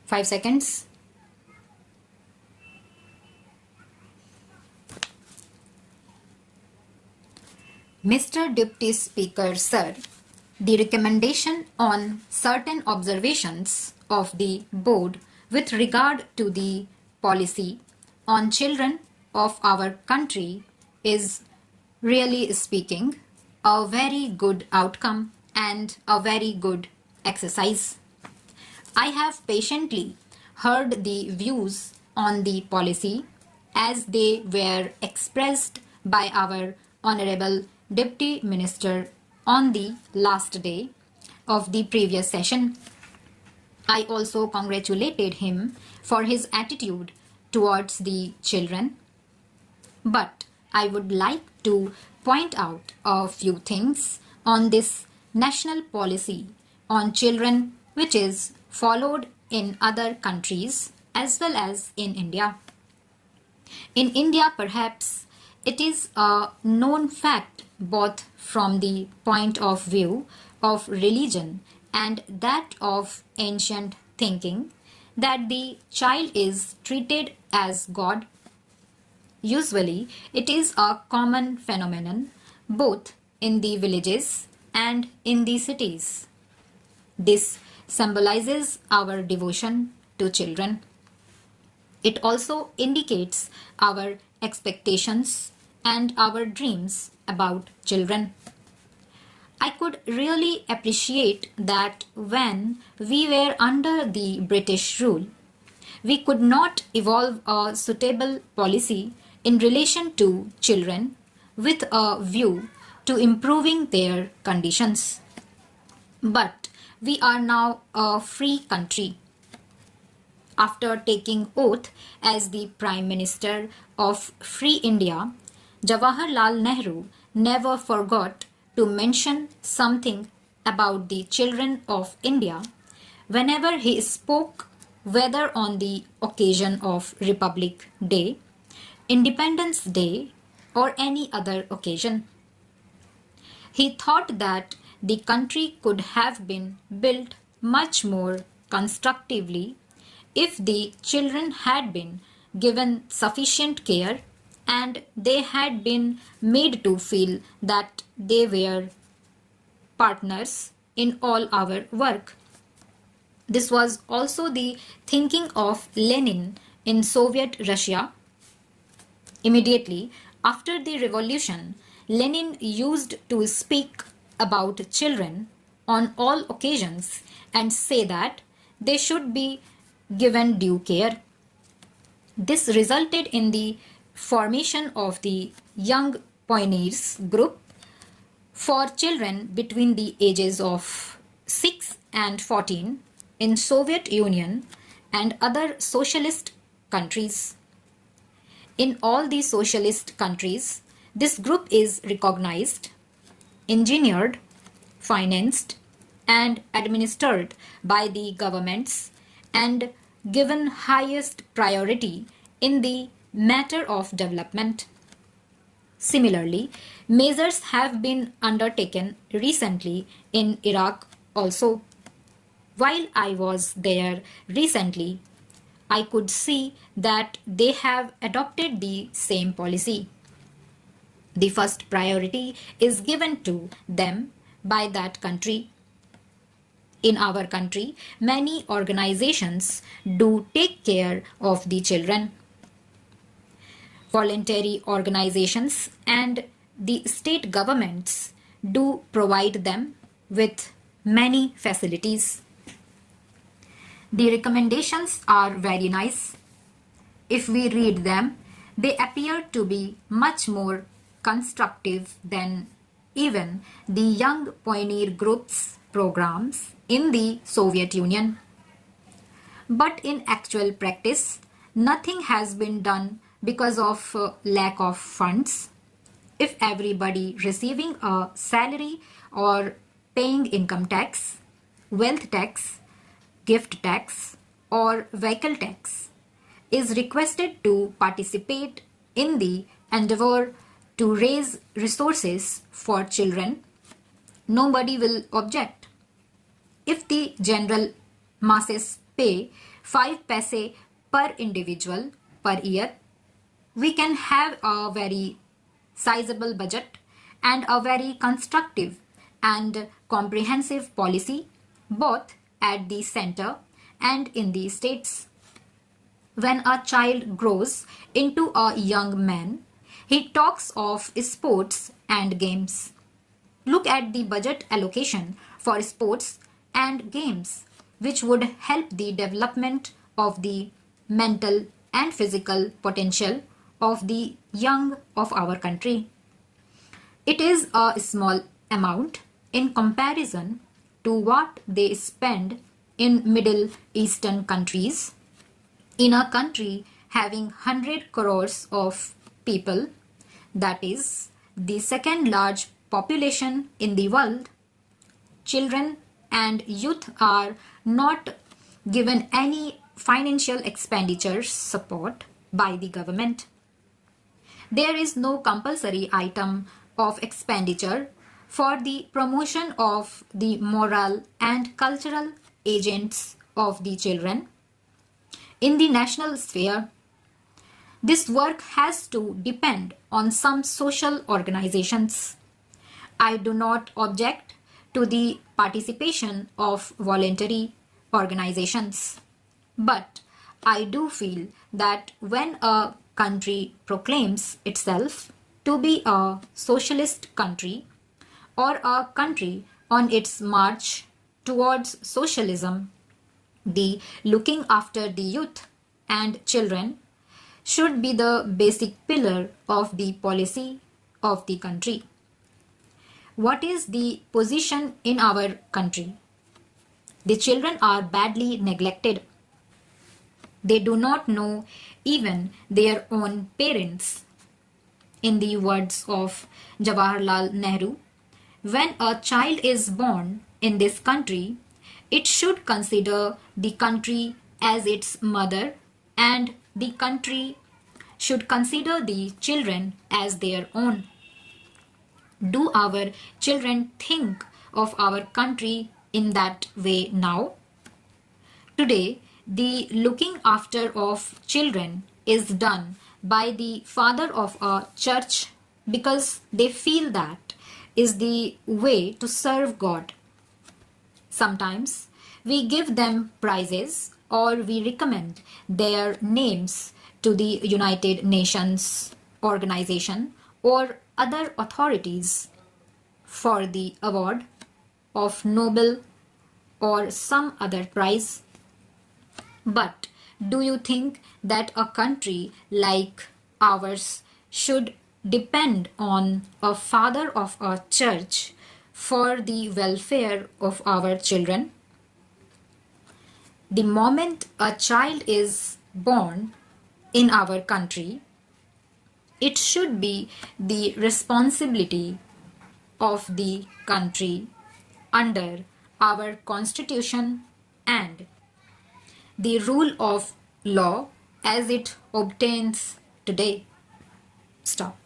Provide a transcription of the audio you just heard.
5 seconds. Mr. Deputy Speaker, Sir, the recommendation on certain observations of the board with regard to the policy on children of our country is, really speaking, a very good outcome and a very good exercise. I have patiently heard the views on the policy as they were expressed by our Honorable Deputy Minister on the last day of the previous session. I also congratulated him for his attitude towards the children. But I would like to point out a few things on this national policy on children which is followed in other countries as well as in India. In India, perhaps it is a known fact both from the point of view of religion and that of ancient thinking that the child is treated as God. Usually, it is a common phenomenon both in the villages and in the cities. This symbolizes our devotion to children. It also indicates our expectations and our dreams about children. I could really appreciate that when we were under the British rule, we could not evolve a suitable policy in relation to children with a view to improving their conditions. But we are now a free country. After taking oath as the Prime Minister of Free India, Jawaharlal Nehru never forgot to mention something about the children of India whenever he spoke, whether on the occasion of Republic Day, Independence Day, or any other occasion. He thought that the country could have been built much more constructively if the children had been given sufficient care and they had been made to feel that they were partners in all our work. This was also the thinking of Lenin in Soviet Russia. Immediately after the revolution, Lenin used to speak about children on all occasions and say that they should be given due care. This resulted in the formation of the Young Pioneers group for children between the ages of 6 and 14 in Soviet Union and other socialist countries. In all the socialist countries, this group is recognized, engineered, financed, and administered by the governments and given highest priority in the matter of development. Similarly, measures have been undertaken recently in Iraq also. While I was there recently, I could see that they have adopted the same policy. The first priority is given to them by that country. In our country, many organizations do take care of the children. Voluntary organizations and the state governments do provide them with many facilities. The recommendations are very nice. If we read them, they appear to be much more constructive than even the Young Pioneer Group's programs in the Soviet Union. But in actual practice, nothing has been done because of lack of funds. If everybody receiving a salary or paying income tax, wealth tax, gift tax, or vehicle tax is requested to participate in the endeavor to raise resources for children, nobody will object. If the general masses pay 5 paise per individual per year, we can have a very sizable budget and a very constructive and comprehensive policy both at the center and in the states. When a child grows into a young man, he talks of sports and games. Look at the budget allocation for sports and games, which would help the development of the mental and physical potential of the young of our country. It is a small amount in comparison to what they spend in Middle Eastern countries. In a country having 100 crores of people, that is the second large population in the world, children and youth are not given any financial expenditure support by the government. There is no compulsory item of expenditure for the promotion of the moral and cultural agents of the children in the national sphere. This work has to depend on some social organizations. I do not object to the participation of voluntary organizations, but I do feel that when a country proclaims itself to be a socialist country or a country on its march towards socialism, the looking after the youth and children should be the basic pillar of the policy of the country. What is the position in our country? The children are badly neglected. They do not know even their own parents. In the words of Jawaharlal Nehru, when a child is born in this country, it should consider the country as its mother, and the country should consider the children as their own. Do our children think of our country in that way now? Today, the looking after of children is done by the father of a church because they feel that is the way to serve God. Sometimes we give them prizes or we recommend their names to the United Nations organization or other authorities for the award of Nobel or some other prize. But do you think that a country like ours should depend on a father of a church for the welfare of our children? The moment a child is born in our country, it should be the responsibility of the country under our constitution and the rule of law as it obtains today. Stop.